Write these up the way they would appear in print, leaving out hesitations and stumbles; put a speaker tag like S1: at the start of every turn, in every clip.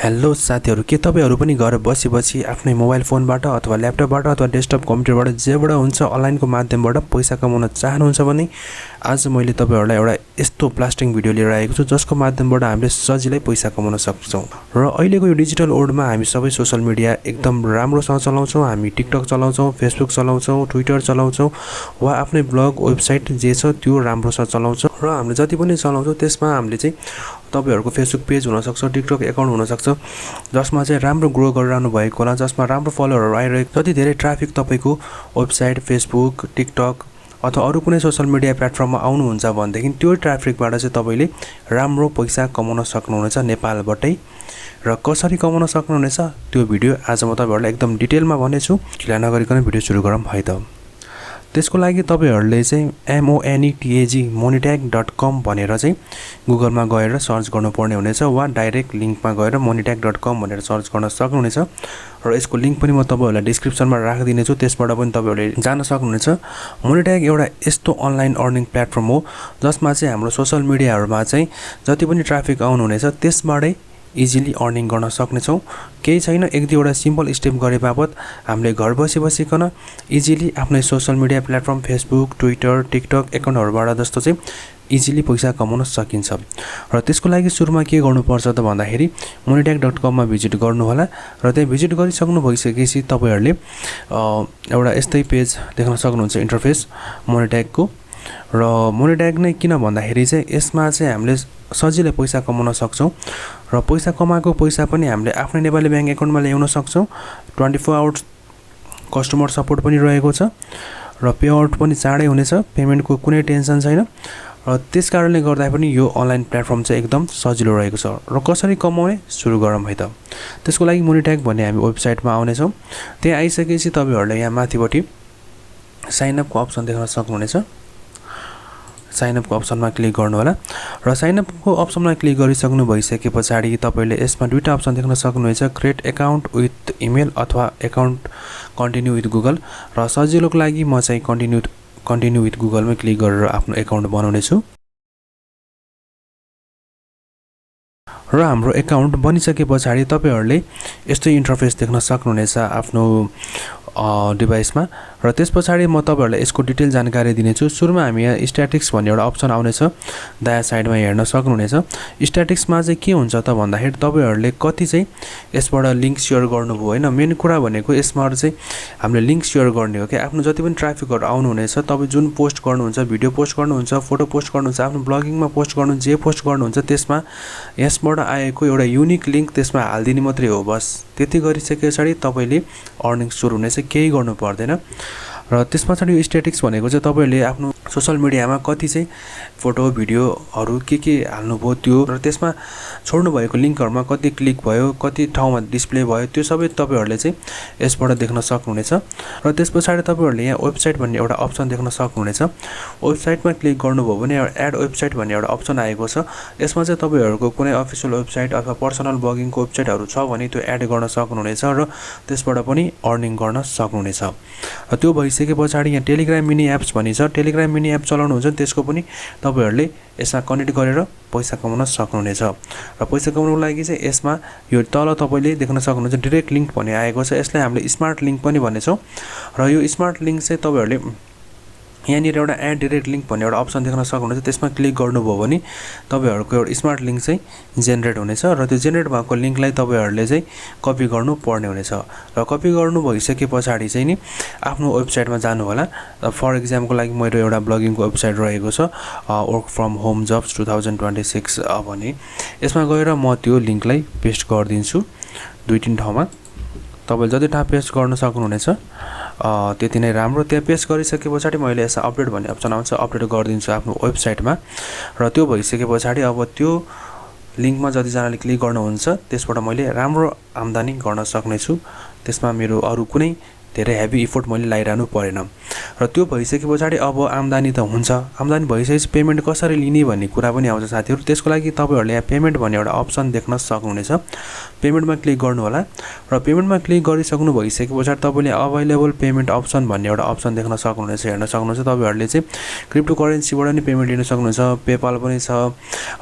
S1: Hello साथीहरु, के तपाईहरु पनि घर बसी आफ्नै मोबाइल फोनबाट अथवा ल्यापटपबाट अथवा डेस्कटप कम्प्युटरबाट जेबाट हुन्छ अनलाइनको माध्यमबाट पैसा कमाउन चाहनुहुन्छ भने आज मैले तपाईहरुलाई एउटा यस्तो ब्लास्टिङ भिडियो लिएर आएको छु जसको माध्यमबाट हामीले सजिलै पैसा कमाउन सक्छौं। र अहिलेको यो डिजिटल वर्ल्डमा हामी सबै सोशल मिडिया एकदम राम्रोसँग चलाउँछौं। हामी टिकटक चलाउँछौं, फेसबुक चलाउँछौं, ट्विटर चलाउँछौं वा आफ्नै ब्लग वेबसाइट जे छ त्यो राम्रोसँग चलाउँछौं। र हामीले जति पनि चलाउँछौं त्यसमा हामीले चाहिँ तपाईहरुको फेसबुक पेज हुन सक्छ, टिकटक अकाउन्ट हुन सक्छ जसमा चाहिँ राम्रो ग्रो गरिरहनु भएको होला, जसमा राम्रो फलोअरहरु आइरहेको। जति धेरै ट्राफिक तपाईको वेबसाइट, फेसबुक, टिकटक अथवा अरु कुनै सोशल मिडिया प्लेटफर्ममा आउनुहुन्छ भनेदेखि त्यो ट्राफिकबाट चाहिँ तपाईले राम्रो पैसा कमाउन सक्नुहुनेछ नेपालबाटै। र कसरी कमाउन सक्नुहुनेछ त्यो भिडियो आज म तपाईहरुलाई एकदम डिटेलमा भन्नेछु। ढिला नगरिकन भिडियो सुरु गरौँ है त। त्यसको लागि तपाईहरुले चाहिँ monetag.com भनेर चाहिँ गुगलमा गएर सर्च गर्नुपर्ने हुनेछ वा डाइरेक्ट लिंकमा गएर monetag.com भनेर सर्च गर्न सक्नुहुनेछ। र यसको लिंक पनि म तपाईहरुलाई डिस्क्रिप्सनमा राखिदिने छु, त्यसबाट पनि तपाईहरुले जान सक्नुहुनेछ। मोनेट्याग एउटा यस्तो अनलाइन अर्निङ प्लेटफर्म हो जसमा चाहिँ हाम्रो सोशल मिडियाहरुमा चाहिँ जति पनि ट्राफिक आउनुहुनेछ त्यसबाटै इजिली अर्निङ गर्न सक्नेछौं। केही छैन, एक दुईवटा सिम्पल स्टेप गरे बापत हामीले घर बसिकन इजिली आफ्नै social media platform Facebook, Twitter, TikTok अकाउन्टहरुबाट जस्तो चाहिँ इजिली पैसा कमाउन सकिन्छ। र त्यसको लागि सुरुमा के गर्नुपर्छ त भन्दाखेरि monetag.com मा भिजिट गर्नु होला। र त्यहाँ भिजिट गरिसक्नु भइसकेपछि तपाईहरुले एउटा यस्तै पेज देख्न सक्नुहुन्छ, इन्टरफेस मोनेट्याग को। र मोनेट्याग नै किन भन्दाखेरि चाहिँ यसमा चाहिँ हामीले सजिलै पैसा कमाउन सक्छौं। र पैसा कमाएको पैसा पनि हामीले आफ्नै नेपाली बैंक अकाउन्टमा ल्याउन सक्छौं। 24 आवर्स कस्टमर सपोर्ट पनि रहेको छ र पे आउट पनि चाँडै हुनेछ, पेमेन्टको कुनै टेन्सन छैन। र त्यसकारणले गर्दा पनि यो अनलाइन प्लेटफर्म चाहिँ एकदम सजिलो रहेको छ। र कसरी कमाउने सुरु गरौँ है त। त्यसको लागि मोनेट्याग भन्ने हामी वेबसाइटमा आउने छौं। त्यहाँ आइसकेपछि तपाईहरुले यहाँ माथिपट्टि साइन अप को अप्सन देख्न सक्नुहुनेछ। साइन अप को अप्सनमा क्लिक गर्नु होला। र साइन अप को अप्सनमा क्लिक गरिसक्नु भइसकेपछि तपाईले यसमा दुईटा अप्सन देख्न सक्नुहुन्छ, क्रिएट अकाउन्ट विथ इमेल अथवा अकाउन्ट कन्टिन्यू विथ गुगल। र सजिलोको लागि म चाहिँ कन्टिन्यू विथ गुगलमै क्लिक गरेर आफ्नो अकाउन्ट बनाउने छु। र हाम्रो अकाउन्ट बनिसकेपछि तपाईहरुले यस्तो इन्टरफेस देख्न सक्नुहुनेछ आफ्नो डिभाइसमा। र त्यसपछि म तपाईहरुलाई यसको डिटेल जानकारी दिनेछु। सुरुमा हामी यहाँ स्ट्याटिक्स भन्ने एउटा अप्सन आउनेछ, दायाँ साइडमा हेर्न सक्नुहुनेछ। स्ट्याटिक्समा चाहिँ के हुन्छ त भन्दाखेरि तपाईहरुले कति चाहिँ यसबाट लिंक शेयर गर्नुभयो हैन। मेन कुरा भनेको यसमा चाहिँ हामीले लिंक शेयर गर्ने हो के। आफ्नो जति पनि ट्राफिकहरु आउनुहुनेछ, तपाई जुन पोस्ट गर्नुहुन्छ, भिडियो पोस्ट गर्नुहुन्छ, फोटो पोस्ट गर्नुहुन्छ, आफ्नो ब्लगिङमा पोस्ट गर्नुहुन्छ, जे पोस्ट गर्नुहुन्छ त्यसमा यसबाट आएको एउटा युनिक लिंक त्यसमा हाल्दिने मात्रै हो बस। त्यति गरिसकेपछि तपाईले अर्निङ सुरु हुनेछ, केही गर्नु पर्दैन। र त्यसपछि यो स्ट्याटिक्स भनेको चाहिँ तपाईले आफ्नो सोशल मिडियामा कति चाहिँ फोटो भिडियोहरु के हाल्नुभयो त्यो, र त्यसमा छोड्नु भएको लिंकहरुमा कति क्लिक भयो, कति ठाउँमा डिस्प्ले भयो, त्यो सबै तपाईहरुले चाहिँ यसबाट देख्न सक्नुहुनेछ। र त्यसपछि तपाईहरुले यहाँ वेबसाइट भन्ने एउटा अप्सन देख्न सक्नुहुनेछ। वेबसाइटमा क्लिक गर्नुभयो भने एड वेबसाइट भन्ने एउटा अप्सन आएको छ। यसमा चाहिँ तपाईहरुको कुनै अफिसियल वेबसाइट अथवा पर्सनल ब्लगिङको वेबसाइटहरु छ भने त्यो एड गर्न सक्नुहुनेछ र त्यसबाट पनि अर्निङ गर्न सक्नुहुनेछ। र त्यो भइसकेपछि यहाँ टेलिग्राम मिनी एप्स भनि छ। टेलिग्राम मिनी एप चलाउनुहुन्छ त्यसको पनि तपाईहरुले यसमा कनेक्ट गरेर पैसा कमाउन सक्नुहुनेछ। र पैसा कमाउनको लागि चाहिँ यसमा यो तल तपाईले देख्न सक्नुहुन्छ डाइरेक्ट लिंक भन्ने आएको छ। यसलाई हामीले स्मार्ट लिंक पनि भन्नेछौं। र यो स्मार्ट लिंक चाहिँ तपाईहरुले यहाँनिर एउटा एड डाइरेक्ट लिंक भन्ने एउटा अप्सन देख्न सक्नुहुन्छ। त्यसमा क्लिक गर्नुभयो भने तपाईहरुको एउटा स्मार्ट लिंक चाहिँ जेनेरेट हुनेछ। र त्यो जेनेरेट भएको लिंकलाई तपाईहरुले चाहिँ कपी गर्नु पर्ने हुनेछ। र कपी गर्नु भइसकेपछि चाहिँ नि आफ्नो वेबसाइटमा जानु होला। फर एक्जाम्पलको लागि मेरो एउटा ब्लगिङको वेबसाइट रहेको छ, वर्क फ्रम होम जब्स 2026 भने यसमा गएर म त्यो लिंकलाई पेस्ट गरिदिन्छु दुई तीन ठाउँमा। तपाईले जति ठाउँ पेस्ट गर्न सक्नुहुनेछ त्यति नै राम्रो। त्यहाँ पेस्ट गरिसकेपछि मैले यसमा अपडेट भन्ने अप्सन आउँछ, अपडेट गरिदिन्छु आफ्नो वेबसाइटमा। र त्यो भइसकेपछि अब त्यो लिंकमा जतिजनाले क्लिक गर्नुहुन्छ त्यसबाट मैले राम्रो आम्दानी गर्न सक्ने छु। त्यसमा मेरो अरु कुनै धेरै हेभी इफोर्ट मैले लाइरहनु परेन। र त्यो भइसकेपछि अब आम्दानी त हुन्छ। आम्दानी भइसकेपछि पेमेन्ट कसरी लिने भन्ने कुरा पनि आउँछ साथीहरु। त्यसको लागि तपाईहरुले यहाँ पेमेन्ट भन्ने एउटा अप्सन देख्न सक्नुहुनेछ। पेमेन्टमा क्लिक गर्नु होला। र पेमेन्टमा क्लिक गरिसक्नु भइसकेपछि तपाईले अवेलेबल पेमेन्ट अप्सन भन्ने एउटा अप्सन देख्न सक्नुहुनेछ, हेर्न सक्नुहुन्छ। तपाईहरुले चाहिँ क्रिप्टो करेन्सीबाट नि पेमेन्ट लिन सक्नुहुन्छ, पेपाल पनि छ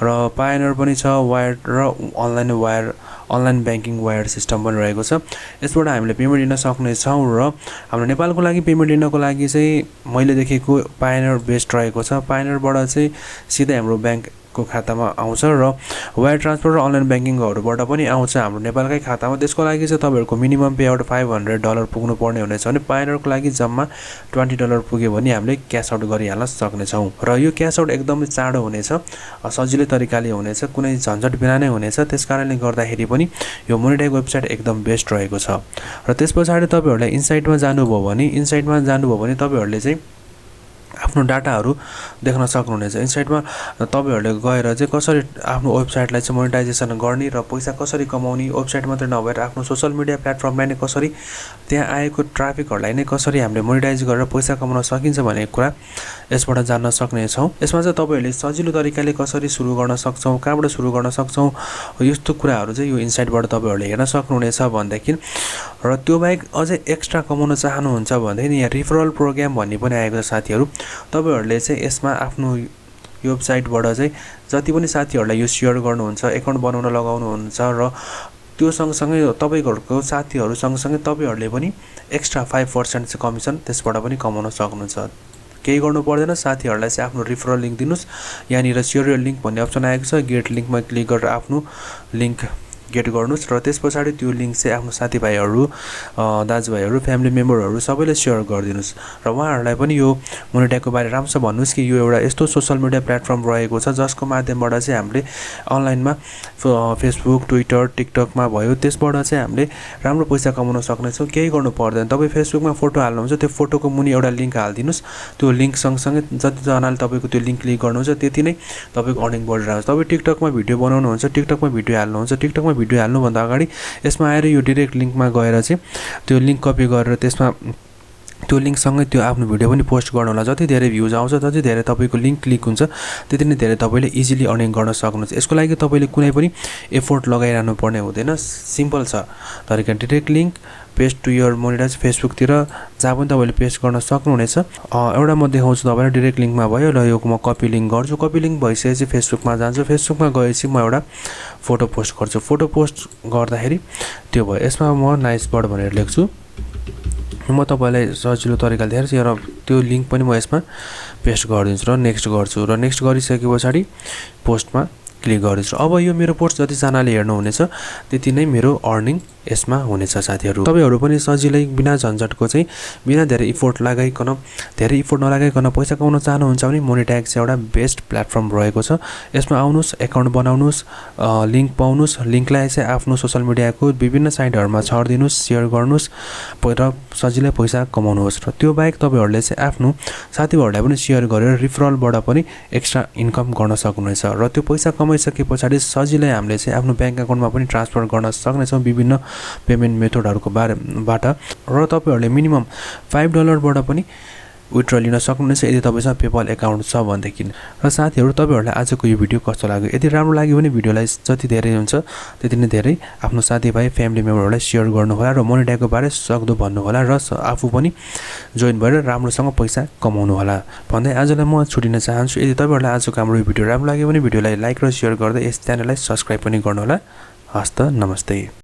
S1: र पायोनियर पनि छ, वायर र online wire online banking wire system पनि रहेको छ। यसबाट हामीले पेमेन्ट लिन सक्नेछौँ र हाम्रो नेपालको लागि पेमेन्ट लिनको लागि चाहिँ मैले देखेको पायोनियर बेस्ट रहेको छ। पायोनियरबाट चाहिँ सिधै हाम्रो ब्याङ्कको खातामा आउँछ र वायर ट्रान्सफर र अनलाइन ब्याङ्किङहरूबाट पनि आउँछ हाम्रो नेपालकै खातामा। त्यसको लागि चाहिँ तपाईँहरूको मिनिमम पे आउट $500 पुग्नु पर्ने हुनेछ भने पायोनियरको लागि जम्मा $20 पुग्यो भने हामीले क्यास आउट गरिहाल्न सक्नेछौँ र यो क्यास आउट एकदमै चाँडो हुनेछ, सजिलै तरिकाले हुनेछ, कुनै झन्झट बिना नै हुनेछ। त्यसकारणले गर्दाखेरि पनि यो मोनिटाइक वेबसाइट एकदम बेस्ट रहेको छ। र त्यस पछाडि तपाईँहरूलाई इनसाइटमा जानुभयो भने तपाईँहरूले चाहिँ आफ्नो डाटाहरू देख्न सक्नुहुनेछ। इनसाइटमा तपाईँहरूले गएर चाहिँ कसरी आफ्नो वेबसाइटलाई चाहिँ मोनेटाइजेसन गर्ने र पैसा कसरी कमाउने, वेबसाइट मात्रै नभएर आफ्नो सोसल मिडिया प्लेटफर्मलाई नै कसरी त्यहाँ आएको ट्राफिकहरूलाई नै कसरी हामीले मोनेटाइज गरेर पैसा कमाउन सकिन्छ भन्ने कुरा यसबाट जान्न सक्नेछौँ। यसमा चाहिँ तपाईँहरूले सजिलो तरिकाले कसरी सुरु गर्न सक्छौँ, कहाँबाट सुरु गर्न सक्छौँ, यस्तो कुराहरू चाहिँ यो इनसाइटबाट तपाईँहरूले हेर्न सक्नुहुनेछ। भनेदेखि र त्यो बाहेक अझै एक्स्ट्रा कमाउन चाहनुहुन्छ भनेदेखि यहाँ रिफरल प्रोग्राम भन्ने पनि आएको छ साथीहरू। तपाईँहरूले चाहिँ यसमा आफ्नो वेबसाइटबाट चाहिँ जति पनि साथीहरूलाई यो सेयर गर्नुहुन्छ, एकाउन्ट बनाउन लगाउनुहुन्छ र त्यो सँगसँगै तपाईँहरूको साथीहरू सँगसँगै तपाईँहरूले पनि एक्स्ट्रा 5% चाहिँ कमिसन त्यसबाट पनि कमाउन सक्नुहुन्छ। केही गर्नु पर्दैन, साथीहरूलाई चाहिँ आफ्नो रिफरल लिङ्क दिनुहोस्। यहाँनिर सेयर योर लिङ्क भन्ने अप्सन आएको छ, गेट लिङ्कमा क्लिक गरेर आफ्नो लिङ्क गेट गर्नुहोस् र त्यस पछाडि त्यो लिङ्क चाहिँ आफ्नो साथीभाइहरू, दाजुभाइहरू, फ्यामिली मेम्बरहरू सबैले सेयर गरिदिनुहोस् र उहाँहरूलाई पनि यो मोनिटाइकको बारे राम्रोसँग भन्नुहोस् कि यो एउटा यस्तो सोसल मिडिया प्लेटफर्म रहेको छ जसको माध्यमबाट चाहिँ हामीले अनलाइनमा फेसबुक, ट्विटर, टिकटकमा भयो, त्यसबाट चाहिँ हामीले राम्रो पैसा कमाउन सक्नेछौँ। केही गर्नु पर्दैन। तपाईँ फेसबुकमा फोटो हाल्नुहुन्छ, त्यो फोटोको मुनि एउटा लिङ्क हालिदिनुहोस्। त्यो लिङ्क सँगसँगै जतिजनाले तपाईँको त्यो लिङ्क क्लिक गर्नुहुन्छ त्यति नै तपाईँको अर्निङ बढिरहेको छ। तपाईँ टिकटकमा भिडियो बनाउनुहुन्छ, टिकटकमा भिडियो हाल्नुहुन्छ, टिकटकमा भिडियो हाल्नुभन्दा अगाडि यसमा आएर यो डिरेक्ट लिङ्कमा गएर चाहिँ त्यो लिङ्क कपी गरेर त्यसमा त्यो लिङ्कसँगै त्यो आफ्नो भिडियो पनि पोस्ट गर्नु होला। जति धेरै भ्युज आउँछ, जति धेरै तपाईँको लिङ्क क्लिक हुन्छ, त्यति नै धेरै तपाईँले इजिली अर्निङ गर्न सक्नुहुन्छ। यसको लागि तपाईँले कुनै पनि एफोर्ट लगाइरहनु पर्ने हुँदैन, सिम्पल छ तरिका। Direct link paste to your monetise फेसबुकतिर जहाँ पनि तपाईँले पेस्ट गर्न सक्नुहुनेछ। एउटा म देखाउँछु तपाईँलाई। डिरेक्ट लिङ्कमा भयो र यो म कपी लिङ्क गर्छु। कपी लिङ्क भइसकेपछि फेसबुकमा जान्छु। फेसबुकमा गएपछि म एउटा फोटो पोस्ट गर्छु। फोटो पोस्ट गर्दाखेरि त्यो भयो। यसमा म नाइस बर्ड भनेर लेख्छु। म तपाईँलाई सजिलो तरिकाले देखाउँछु र त्यो लिङ्क पनि म यसमा पेस्ट गरिदिन्छु र नेक्स्ट गर्छु र नेक्स्ट गरिसके पछाडि पोस्टमा क्लिक गरिदिन्छु। अब यो मेरो पोस्ट जतिजनाले हेर्नुहुनेछ त्यति नै मेरो अर्निङ यसमा हुनेछ साथीहरू। तपाईँहरू पनि सजिलै बिना झन्झटको चाहिँ बिना धेरै इफोर्ट नलगाइकन पैसा कमाउन चाहनुहुन्छ भने मोनिटाइक चाहिँ एउटा बेस्ट प्लेटफर्म रहेको छ। यसमा आउनुहोस्, एकाउन्ट बनाउनुहोस्, लिङ्क पाउनुहोस्, लिङ्कलाई चाहिँ आफ्नो सोसल मिडियाको विभिन्न साइटहरूमा छरिदिनुहोस्, सेयर गर्नुहोस् र सजिलै पैसा कमाउनुहोस्। र त्यो बाहेक तपाईँहरूले चाहिँ आफ्नो साथीहरूलाई पनि सेयर गरेर रिफरलबाट पनि एक्स्ट्रा इन्कम गर्न सक्नुहुनेछ र त्यो पैसा कमाइसके पछाडि सजिलै हामीले चाहिँ आफ्नो ब्याङ्क एकाउन्टमा पनि ट्रान्सफर गर्न सक्नेछौँ विभिन्न पेमेन्ट मेथडहरूको बारेबाट र तपाईँहरूले मिनिमम $5 पनि विथड्र लिन सक्नुहुनेछ यदि तपाईँसँग पेपल एकाउन्ट छ भनेदेखि। र साथीहरू, तपाईँहरूलाई आजको यो भिडियो कस्तो लाग्यो? यदि राम्रो लाग्यो भने भिडियोलाई जति धेरै हुन्छ त्यति नै धेरै आफ्नो साथीभाइ, फ्यामिली मेम्बरहरूलाई सेयर गर्नुहोला र मोनिटाइकको बारे सक्दो भन्नुहोला र आफू पनि जोइन भएर राम्रोसँग पैसा कमाउनु होला भन्दै आजलाई म छुटिन चाहन्छु। यदि तपाईँहरूलाई आजको हाम्रो यो भिडियो राम्रो लाग्यो भने भिडियोलाई लाइक र सेयर गर्दै यस च्यानललाई सब्सक्राइब पनि गर्नुहोला। हस्त, नमस्ते।